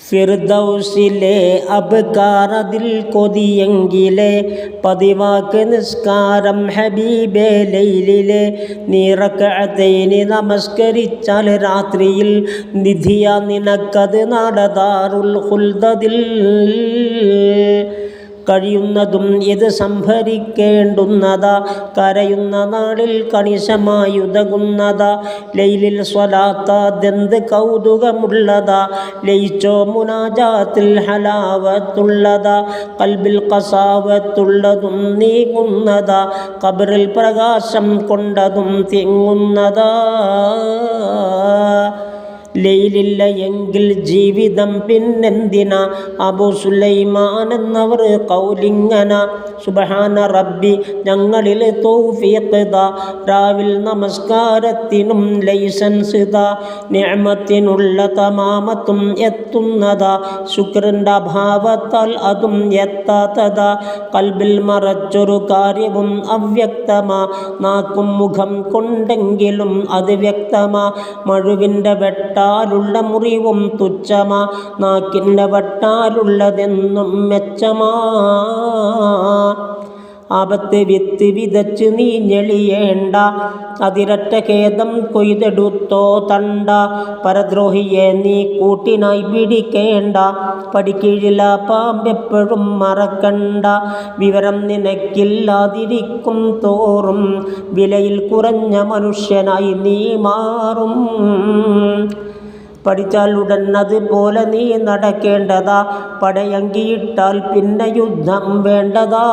ഫിർദൗസിലെ അബ്കാറതിൽ കൊതിയെങ്കിലെ പതിവാക്ക് നിസ്കാരം ഹബീബേ ലൈലിലെ നീറക്കഅത്തൈനി നമസ്കരിച്ചാൽ രാത്രിയിൽ നിധിയ നിനക്കത് നാടദാറുൽ ഖുൽദതിൽ കഴിയുന്നതും ഇത് സംഭരിക്കേണ്ടുന്നതാ കരയുന്ന നാളിൽ കണിശമായുതകുന്നതാ ലൈലിൽ സ്വലാത്താതെന്ത് കൗതുകമുള്ളതാ ലയിച്ചോ മുനാജാത്തിൽ ഹലാവത്തുള്ളതാ കൽബിൽ കസാവത്തുള്ളതും നീങ്ങുന്നതാ ഖബറിൽ പ്രകാശം കൊണ്ടതും തിങ്ങുന്നതാ ലൈലില്ല എങ്കിൽ ജീവിതം പിന്നെന്തിന അബൂ സുലൈമാൻ എന്നവർ കൗലിങ്ങന സുബ്ഹാന റബ്ബി ഞങ്ങളിൽ തൗഫീഖ് ദാ രാവിൽ നമസ്കാരത്തിനും ലൈസൻസ് ദാ നിഅമത്തിനുള്ള തമാമത്തും എത്തുന്നതാ ശുക്രൻ്റെ അഭാവത്താൽ അതും എത്താത്തതാ കൽബിൽ മറച്ചൊരു കാര്യവും അവ്യക്തമാ നാക്കും മുഖം കൊണ്ടെങ്കിലും അത് വ്യക്തമാ മഴുവിൻ്റെ വെട്ടാലുള്ള മുറിവും തുച്ഛമാ നാക്കിൻ്റെ വട്ടാലുള്ളതെന്നും മെച്ചമാ ആപത്ത് വിത്ത് വിതച്ച് നീ ഞെളിയേണ്ട അതിരറ്റ ഖേദം കൊയ്തെടുത്തോ തണ്ട പരദ്രോഹിയെ നീ കൂട്ടിനായി പിടിക്കേണ്ട പടിക്കീഴില പാമ്പെപ്പോഴും മറക്കണ്ട വിവരം നിനക്കില്ലാതിരിക്കും തോറും വിലയിൽ കുറഞ്ഞ മനുഷ്യനായി നീ മാറും പഠിച്ചാൽ ഉടൻ അതുപോലെ നീ നടക്കേണ്ടതാ പടയങ്കിയിട്ടാൽ പിന്നെ യുദ്ധം വേണ്ടതാ